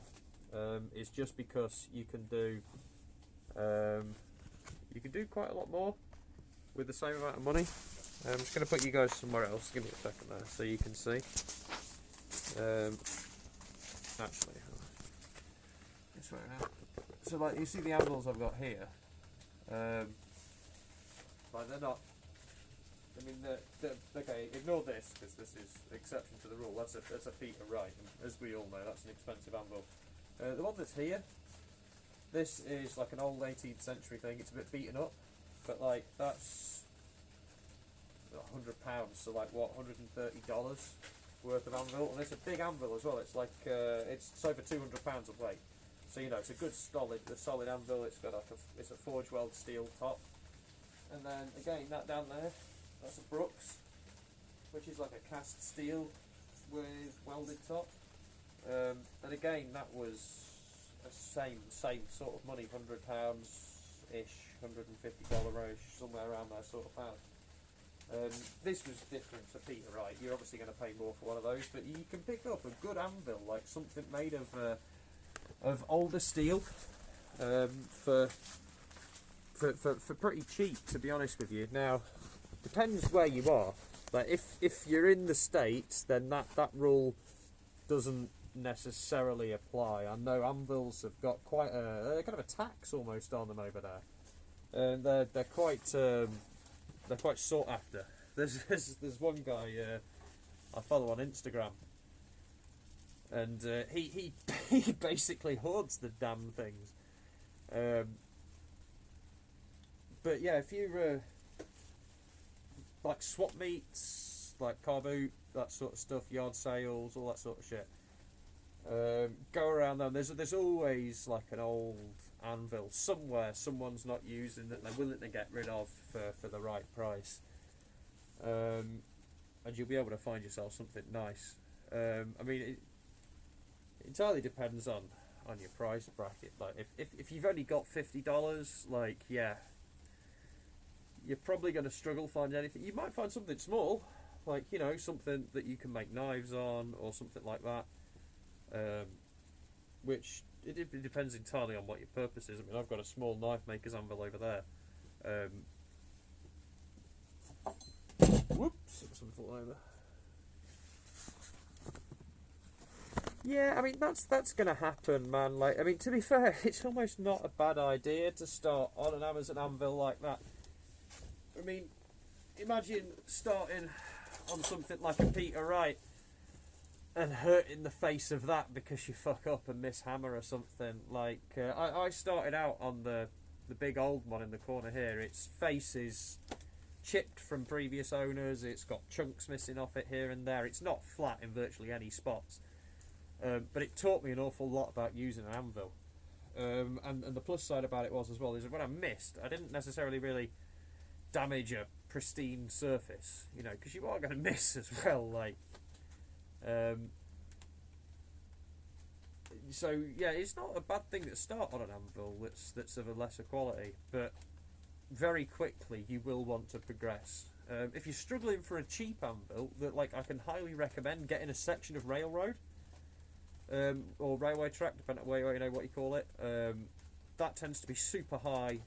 is just because you can do quite a lot more with the same amount of money. I'm just going to put you guys somewhere else. Give me a second there so you can see. Actually, this way now. So, like, you see the anvils I've got here. Like, they're not. I mean, okay, ignore this, because this is exception to the rule. That's a Peter Wright, and as we all know, that's an expensive anvil. The one that's here, this is like an old 18th century thing. It's a bit beaten up, but like that's £100, so like what, $130 worth of anvil, and it's a big anvil as well. It's like it's over 200 pounds of weight. So you know, it's a good solid anvil. It's got it's a forge weld steel top, and then again that down there. That's a Brooks, which is like a cast steel with welded top. And again, that was the same sort of money, £100-ish, $150-ish, somewhere around there sort of pound. This was different to Peter Wright. You're obviously going to pay more for one of those, but you can pick up a good anvil, like something made of older steel, for pretty cheap, to be honest with you. Now, depends where you are. Like if you're in the States, then that rule doesn't necessarily apply. I know anvils have got quite a kind of a tax almost on them over there, and they're quite sought after. There's one guy I follow on Instagram, and he basically hoards the damn things. But yeah, if you like swap meets, like car boot, that sort of stuff, yard sales, all that sort of shit. Go around them. There's always like an old anvil somewhere someone's not using that they're willing to get rid of for the right price. And you'll be able to find yourself something nice. I mean, it entirely depends on your price bracket. Like if you've only got $50, like yeah, you're probably going to struggle finding anything. You might find something small, like, you know, something that you can make knives on or something like that, which it depends entirely on what your purpose is. I mean, I've got a small knife maker's anvil over there. Whoops, something fall over. Yeah, I mean, that's going to happen, man. Like, I mean, to be fair, it's almost not a bad idea to start on an Amazon anvil like that. I mean, imagine starting on something like a Peter Wright and hurting the face of that because you fuck up and miss hammer or something. Like, I started out on the big old one in the corner here. Its face is chipped from previous owners. It's got chunks missing off it here and there. It's not flat in virtually any spots. But it taught me an awful lot about using an anvil. And the plus side about it was as well is that when I missed, I didn't necessarily really damage a pristine surface, you know, because you are going to miss as well. Like, so yeah, it's not a bad thing to start on an anvil that's of a lesser quality, but very quickly you will want to progress. If you're struggling for a cheap anvil, that like I can highly recommend getting a section of railroad. or railway track, depending on where you know what you call it. That tends to be super high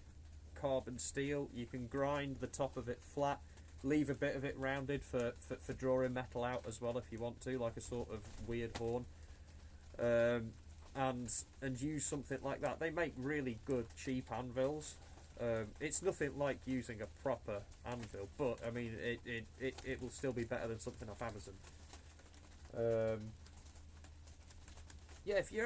carbon steel. You can grind the top of it flat, leave a bit of it rounded for drawing metal out as well if you want to, like a sort of weird horn. And use something like that. They make really good cheap anvils. It's nothing like using a proper anvil, but I mean it will still be better than something off Amazon. Yeah, if you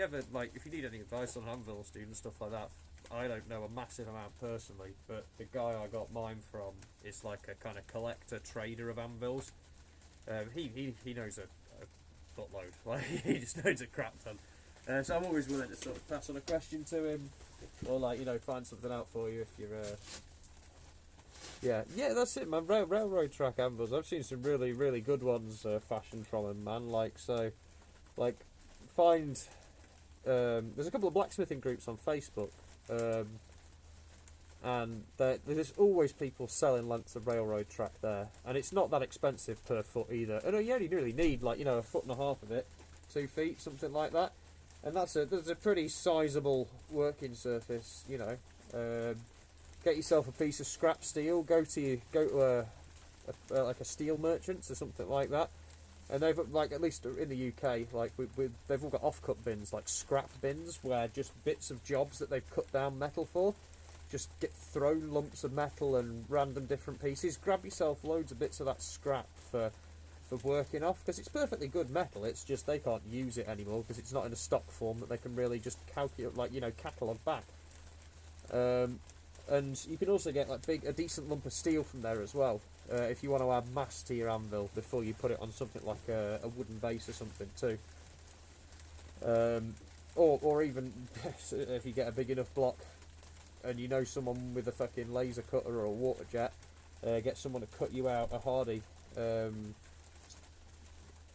ever like, if you need any advice on anvils, dude, and stuff like that, I don't know a massive amount personally, but the guy I got mine from is like a kind of collector trader of anvils. He knows a buttload. Like, he just knows a crap ton. So I'm always willing to sort of pass on a question to him, or like, you know, find something out for you if you're. Yeah, that's it, man. Railroad track anvils. I've seen some really, really good ones fashioned from him, man. Like, so, like, find. There's a couple of blacksmithing groups on Facebook, and there's always people selling lengths of railroad track there, and it's not that expensive per foot either. And you only really need, like, you know, 1.5 foot of it, 2 feet, something like that. And that's a pretty sizable working surface, you know. Get yourself a piece of scrap steel. Go to like a steel merchants or something like that, and they've, like, at least in the UK, like they've all got offcut bins, like scrap bins, where just bits of jobs that they've cut down metal for, just get thrown lumps of metal and random different pieces. Grab yourself loads of bits of that scrap for working off, because it's perfectly good metal. It's just they can't use it anymore because it's not in a stock form that they can really just calculate, like, you know, catalogue back. And you can also get, like, a decent lump of steel from there as well, if you want to add mass to your anvil before you put it on something like a wooden base or something too. Or even if you get a big enough block and you know someone with a fucking laser cutter or a water jet, get someone to cut you out a hardy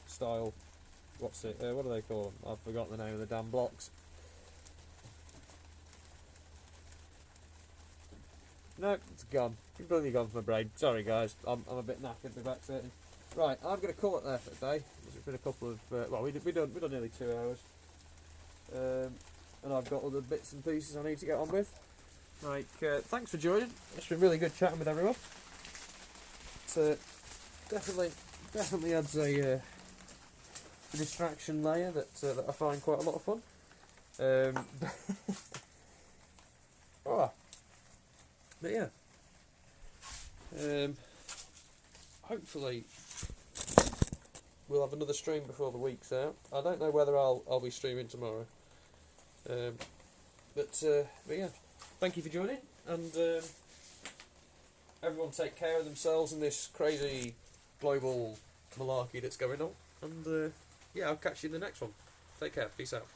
style. What's it? What do they call them? I've forgotten the name of the damn blocks. No, it's gone. Completely gone from my brain. Sorry, guys. I'm a bit knackered. My back's hurting. Right, I'm going to call it there for today. It's been a couple of well, we've done nearly 2 hours, and I've got other bits and pieces I need to get on with. Like, thanks for joining. It's been really good chatting with everyone. It definitely adds a distraction layer that I find quite a lot of fun. Oh. But yeah, hopefully we'll have another stream before the week's out. I don't know whether I'll be streaming tomorrow, but yeah, thank you for joining, and everyone take care of themselves in this crazy global malarkey that's going on, and yeah, I'll catch you in the next one. Take care, peace out.